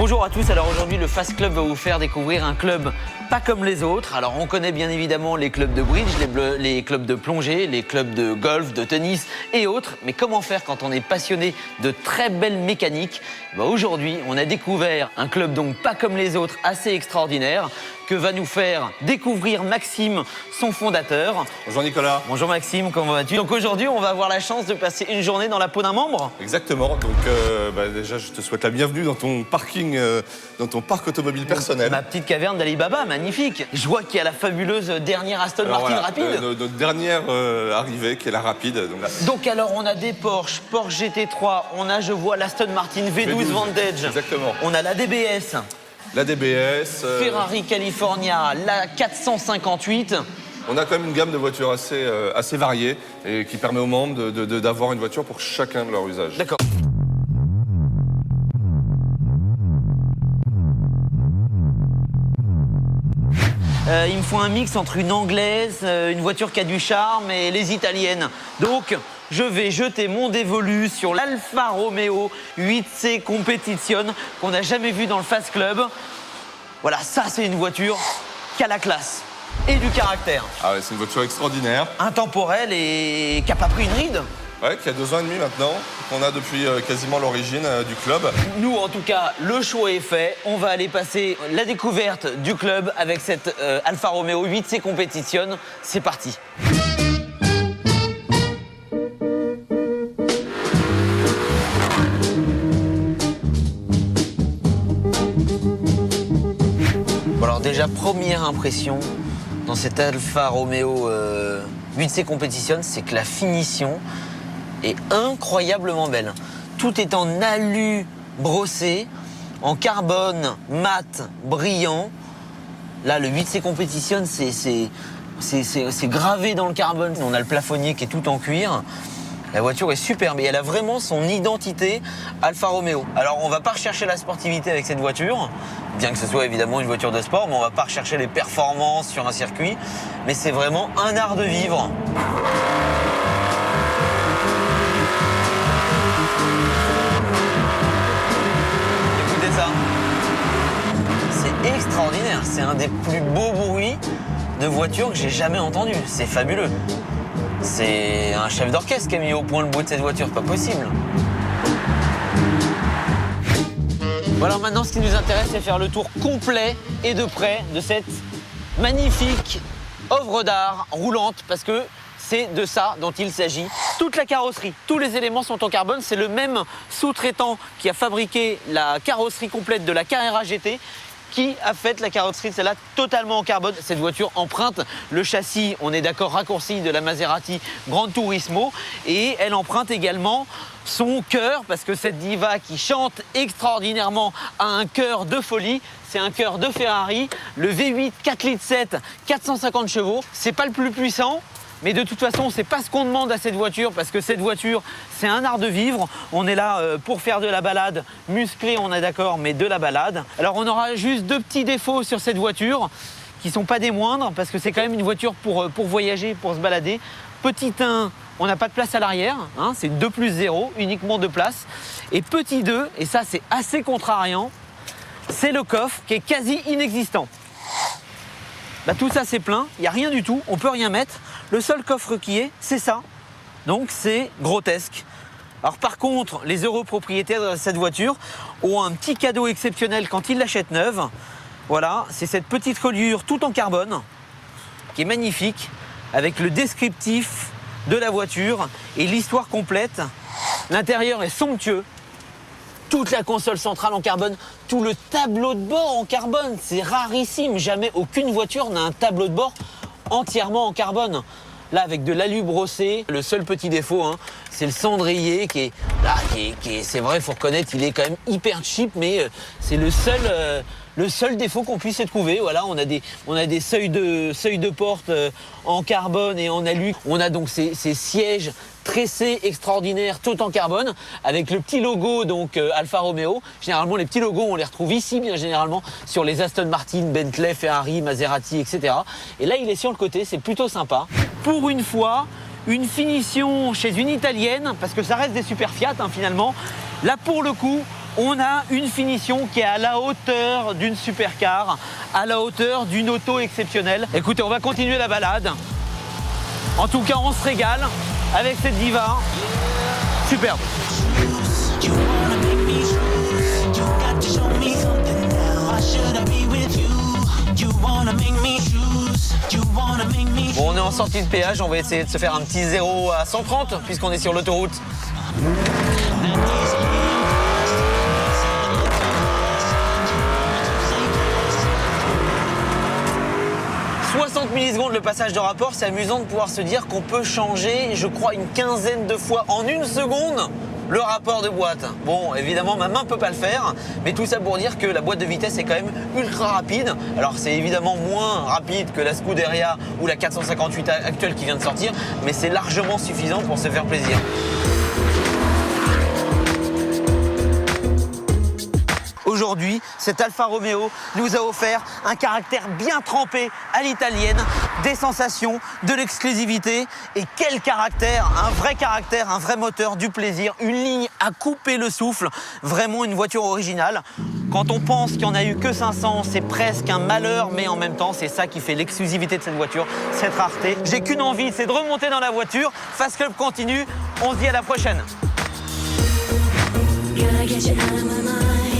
Bonjour à tous, alors aujourd'hui le Fast Club va vous faire découvrir un club pas comme les autres. Alors on connaît bien évidemment les clubs de bridge, les clubs de plongée, les clubs de golf, de tennis et autres. Mais comment faire quand on est passionné de très belles mécaniques? Aujourd'hui on a découvert un club donc pas comme les autres, assez extraordinaire, que va nous faire découvrir Maxime, son fondateur. Bonjour Nicolas. Bonjour Maxime, comment vas-tu? Donc aujourd'hui on va avoir la chance de passer une journée dans la peau d'un membre. Exactement, donc déjà je te souhaite la bienvenue dans ton parking, dans ton parc automobile personnel. Ma petite caverne d'Alibaba, magnifique. Je vois qu'il y a la fabuleuse dernière Aston Martin rapide. Notre dernière arrivée qui est la rapide. Donc alors on a des Porsche GT3, on a je vois l'Aston Martin V12 Vantage. Exactement. On a la DBS. La DBS. Ferrari California, la 458. On a quand même une gamme de voitures assez variée et qui permet aux membres d'avoir une voiture pour chacun de leurs usages. D'accord. Il me faut un mix entre une anglaise, une voiture qui a du charme et les italiennes. Donc, je vais jeter mon dévolu sur l'Alfa Romeo 8C Competition qu'on n'a jamais vu dans le Fast Club. Voilà, ça c'est une voiture qui a la classe et du caractère. Ah ouais, c'est une voiture extraordinaire. Intemporelle et qui n'a pas pris une ride. Ouais, qui a 2 ans et demi maintenant, qu'on a depuis quasiment l'origine du club. Nous, en tout cas, le choix est fait. On va aller passer la découverte du club avec cette Alfa Romeo 8C Competition. C'est parti. Bon, alors déjà, première impression dans cette Alfa Romeo 8C Competition, c'est que la finition est incroyablement belle. Tout est en alu brossé, en carbone mat brillant. Là, le 8C Competition, c'est gravé dans le carbone. On a le plafonnier qui est tout en cuir. La voiture est superbe et elle a vraiment son identité Alfa Romeo. Alors, on va pas rechercher la sportivité avec cette voiture, bien que ce soit évidemment une voiture de sport, mais on va pas rechercher les performances sur un circuit. Mais c'est vraiment un art de vivre. C'est extraordinaire, c'est un des plus beaux bruits de voiture que j'ai jamais entendu. C'est fabuleux. C'est un chef d'orchestre qui a mis au point le bout de cette voiture, c'est pas possible. Bon alors maintenant, ce qui nous intéresse, c'est faire le tour complet et de près de cette magnifique œuvre d'art roulante, parce que c'est de ça dont il s'agit. Toute la carrosserie, tous les éléments sont en carbone. C'est le même sous-traitant qui a fabriqué la carrosserie complète de la Carrera GT qui a fait la carrosserie, celle-là, totalement en carbone. Cette voiture emprunte le châssis, on est d'accord, raccourci de la Maserati Gran Turismo. Et elle emprunte également son cœur, parce que cette diva qui chante extraordinairement a un cœur de folie. C'est un cœur de Ferrari. Le V8 4,7 litres, 450 chevaux. C'est pas le plus puissant. Mais de toute façon, c'est pas ce qu'on demande à cette voiture, parce que cette voiture, c'est un art de vivre. On est là pour faire de la balade musclée, on est d'accord, mais de la balade. Alors on aura juste 2 petits défauts sur cette voiture, qui sont pas des moindres, parce que c'est quand même une voiture pour voyager, pour se balader. Petit 1, on n'a pas de place à l'arrière, hein, c'est une 2+0, uniquement 2 places. Et petit 2, et ça c'est assez contrariant, c'est le coffre qui est quasi inexistant. Tout ça c'est plein, il n'y a rien du tout, on peut rien mettre. Le seul coffre qui est, c'est ça. Donc c'est grotesque. Alors par contre, les heureux propriétaires de cette voiture ont un petit cadeau exceptionnel quand ils l'achètent neuve. Voilà, c'est cette petite reliure tout en carbone, qui est magnifique, avec le descriptif de la voiture et l'histoire complète. L'intérieur est somptueux. Toute la console centrale en carbone, tout le tableau de bord en carbone, c'est rarissime. Jamais aucune voiture n'a un tableau de bord entièrement en carbone. Là, avec de l'alu brossé, le seul petit défaut, hein, c'est le cendrier qui est là, c'est vrai, faut reconnaître, il est quand même hyper cheap, mais c'est le seul défaut qu'on puisse trouver. Voilà, on a des seuils de porte en carbone et en alu. On a donc ces sièges tressés extraordinaires, tout en carbone, avec le petit logo donc Alfa Romeo. Généralement, les petits logos, on les retrouve ici, bien généralement, sur les Aston Martin, Bentley, Ferrari, Maserati, etc. Et là, il est sur le côté, c'est plutôt sympa. Pour une fois, une finition chez une italienne, parce que ça reste des super Fiat, hein, finalement. Là, pour le coup, On a une finition qui est à la hauteur d'une supercar, à la hauteur d'une auto exceptionnelle. Écoutez, on va continuer la balade. En tout cas, on se régale avec cette diva. Superbe. Bon, on est en sortie de péage, on va essayer de se faire un petit 0 à 130 puisqu'on est sur l'autoroute. 60 millisecondes le passage de rapport, c'est amusant de pouvoir se dire qu'on peut changer, je crois, une quinzaine de fois en une seconde le rapport de boîte. Bon, évidemment, ma main peut pas le faire, mais tout ça pour dire que la boîte de vitesse est quand même ultra rapide. Alors, c'est évidemment moins rapide que la Scuderia ou la 458 actuelle qui vient de sortir, mais c'est largement suffisant pour se faire plaisir. Aujourd'hui, cet Alfa Romeo nous a offert un caractère bien trempé à l'italienne, des sensations, de l'exclusivité. Et quel caractère, un vrai moteur, du plaisir, une ligne à couper le souffle. Vraiment une voiture originale. Quand on pense qu'il n'y en a eu que 500, c'est presque un malheur, mais en même temps, c'est ça qui fait l'exclusivité de cette voiture, cette rareté. J'ai qu'une envie, c'est de remonter dans la voiture. Fast Club continue, on se dit à la prochaine. Gotta get you out of my mind.